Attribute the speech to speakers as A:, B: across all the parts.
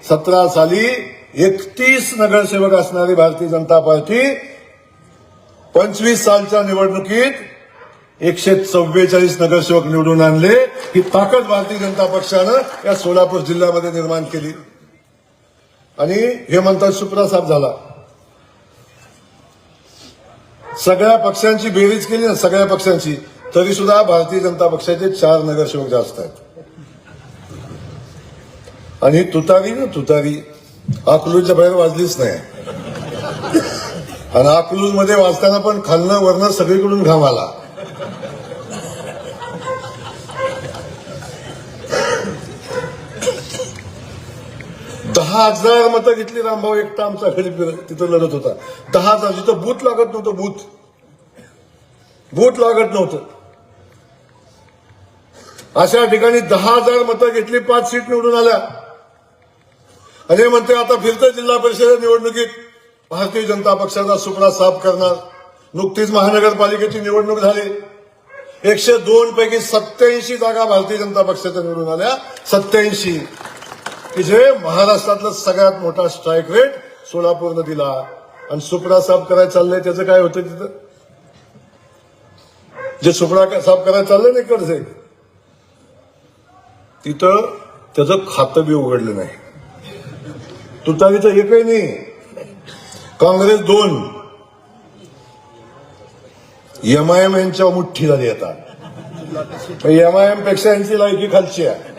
A: 17 साली 31 नगरसेवक असणारी भारतीय जनता पार्टी 25 सालच्या निवडणुकीत 144 नगरसेवक निवडून आणले. ही ताकद भारतीय जनता पक्षानं या सोलापूर जिल्ह्यामध्ये निर्माण केली. आणि हे म्हणतात सुपरा साफ झाला. सगळ्या पक्षांची बेरीज केली ना, सगळ्या पक्षांची, तरी सुद्धा भारतीय जनता पक्षाचे 4 नगरसेवक जास्त आहेत. आणि तुतारी ना, तुतारी अकलूजच्या बाहेर वाजलीच नाही. आणि अकलूज मध्ये वाजताना पण खालनं वरनं सगळीकडून घाम आला. दहा 10,000 मतं घेतली. रामभाऊ एकटा आमचा तिथं लढत होता. 10,000. जिथं बूथ लागत नव्हतं, बूथ लागत नव्हतं, अशा ठिकाणी 10,000 मतं घेतली. 5 सीट निवडून आल्या. आणि हे म्हणते आता फिरतं जिल्हा परिषद निवडणुकीत भारतीय जनता पक्षाचा सुपडा साफ करणार. नुकतीच महानगरपालिकेची निवडणूक झाली. 102 पैकी 87 जागा भारतीय जनता पक्षाच्या निवडून आल्या. 87, की जे महाराष्ट्रातलं सगळ्यात मोठा स्ट्राईक रेट सोलापूरनं दिला. आणि सुपडा साफ करायला चाललंय त्याचं काय होतं तिथं? जे सुपडा साफ करायला चाललंय ना इकडचे, तिथं त्याचं खातं बी उघडलं नाही. तुतारीचं एकही नाही. काँग्रेस 2, एमआयएम यांच्या मुठ्ठी झाली. आता एमआयएम पेक्षा यांची लायकी खालची आहे.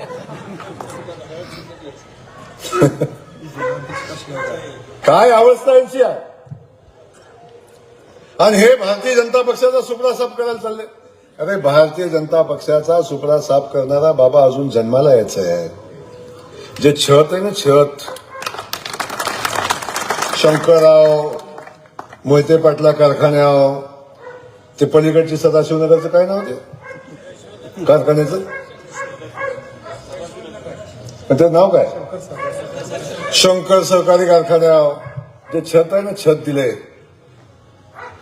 A: काय अवस्था यांची आहे. आणि हे भारतीय जनता पक्षाचा सुपडा साफ करायला चालले. अरे भारतीय जनता पक्षाचा सुपडा साफ करणारा बाबा अजून जन्माला यायचा आहे. जे छत आहे ना, छत, शंकरराव मोहिते पाटला कारखान्याव, ते पलीकडची सदाशिवनगरचं काय नाव ते कारखान्याचं, त्याचं नाव काय, शंकर सहकारी कारखान्याव जे छत आहे ना, छत दिले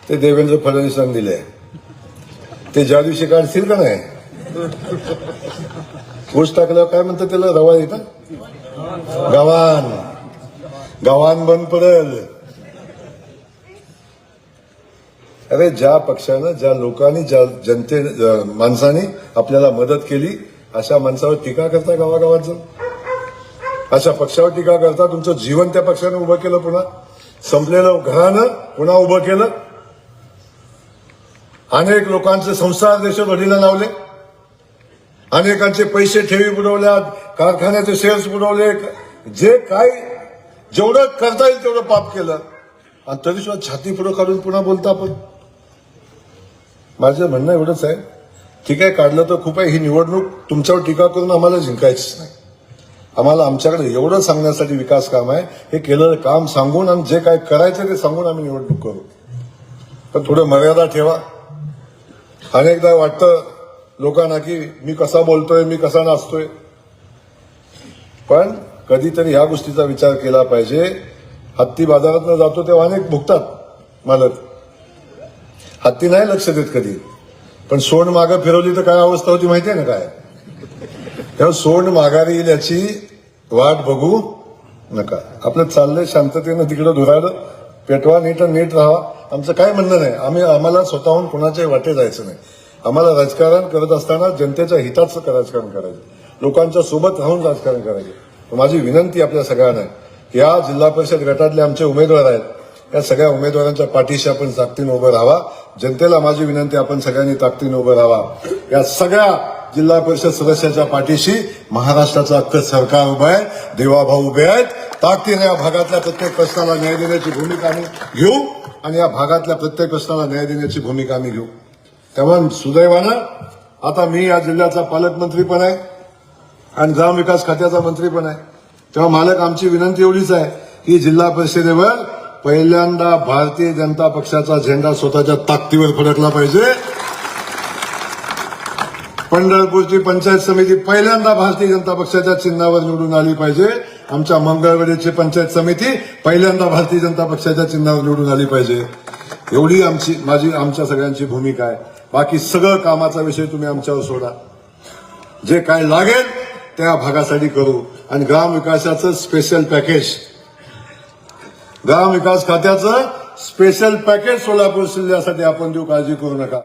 A: ते देवेंद्र फडणवीसांनी दिले. ते ज्या दिवशी काढतील का नाही, ऊस टाकल्यावर काय म्हणतात त्याला, रवा येतं, गव्हाण बंद पडेल. अरे ज्या पक्षानं, ज्या लोकांनी, ज्या माणसाने आपल्याला मदत केली, अशा माणसावर टीका करता गावागावात जाऊन, अशा पक्षावर टीका करता. तुमचं जीवन त्या पक्षानं उभं केलं, पुन्हा संपलेलं घरानं पुन्हा उभं केलं. अनेक लोकांचे संसार देशोधडीला लावले. अनेकांचे पैसे ठेवी बुडवल्या, कारखान्याचे शेअर्स बुडवले. जे काय जेवढं करता येईल तेवढं पाप केलं. आणि तरी सुद्धा छाती पुढं काढून पुन्हा बोलता आपण. माझं म्हणणं एवढंच आहे, ठीक आहे काढलं तर खूप आहे. ही निवडणूक तुमच्यावर टीका करून आम्हाला जिंकायचीच नाही. आम्हाला आमच्याकडे एवढं सांगण्यासाठी विकास काम आहे. हे केलेलं काम सांगून आणि जे काय करायचं ते सांगून आम्ही निवडणूक करू. पण थोडं मर्यादा ठेवा. अनेकदा वाटतं लोकांना की मी कसा बोलतोय, मी कसा नाचतोय. पण कधीतरी ह्या गोष्टीचा विचार केला पाहिजे. हत्ती बाजारात जातो तेव्हा अनेक भुगतात मालक. हत्ती नाही लक्ष देत कधी. पण सोंड मागं फिरवली तर काय अवस्था होती माहिती आहे ना काय. तेव्हा सोंड माघारी येईल याची वाट बघू नका. आपलं चाललंय शांततेनं तिकडं धुरायला. पेटवा, नीट राहा. आमचं काय म्हणणं नाही. आम्हाला स्वतःहून कोणाच्याही वाटे जायचं नाही. आम्हाला राजकारण करत असताना जनतेच्या हिताचं राजकारण करायचं, लोकांच्या सोबत राहून राजकारण करायचं. माझी विनंती आपल्या सगळ्यांना आहे की या जिल्हा परिषद गटातले आमचे उमेदवार आहेत, या सगळ्या उमेदवारांच्या पाठीशी आपण ताकदीनं उभं राहावा. जनतेला माझी विनंती, आपण सगळ्यांनी ताकदीनं उभं राहावा. या सगळ्या जिल्हा परिषद सदस्याच्या पाठीशी महाराष्ट्राचं अख्खं सरकार उभं आहे, देवाभाऊ उभे आहेत. ताकदीने या भागातल्या प्रत्येक प्रश्नाला न्याय देण्याची भूमिका आम्ही घेऊ आणि या भागातल्या प्रत्येक प्रश्नाला न्याय देण्याची भूमिका आम्ही घेऊ. तेव्हा सुदैवानं आता मी या जिल्ह्याचा पालकमंत्री पण आहे आणि ग्रामविकास खात्याचा मंत्री पण आहे. तेव्हा मालक आमची विनंती एवढीच आहे की जिल्हा परिषदेवर पहिल्यांदा भारतीय जनता पक्षाचा झेंडा स्वतःच्या ताकदीवर फडकला पाहिजे. पंढरपूरची पंचायत समिती पहिल्यांदा भारतीय जनता पक्षाच्या चिन्हावर निवडून आली पाहिजे. आमच्या मंगळवेढीची पंचायत समिती पहिल्यांदा भारतीय जनता पक्षाच्या चिन्हावर निवडून आली पाहिजे. एवढी आमच्या सगळ्यांची भूमिका आहे. बाकी सगळं कामाचा विषय तुम्ही आमच्यावर सोडा. जे काय लागेल त्या भागासाठी करू. आणि ग्रामविकासाचं स्पेशल पॅकेज, ग्रामविकास खात्याचं स्पेशल पॅकेज सोलापूर जिल्ह्यासाठी आपण देऊ, काळजी करू नका.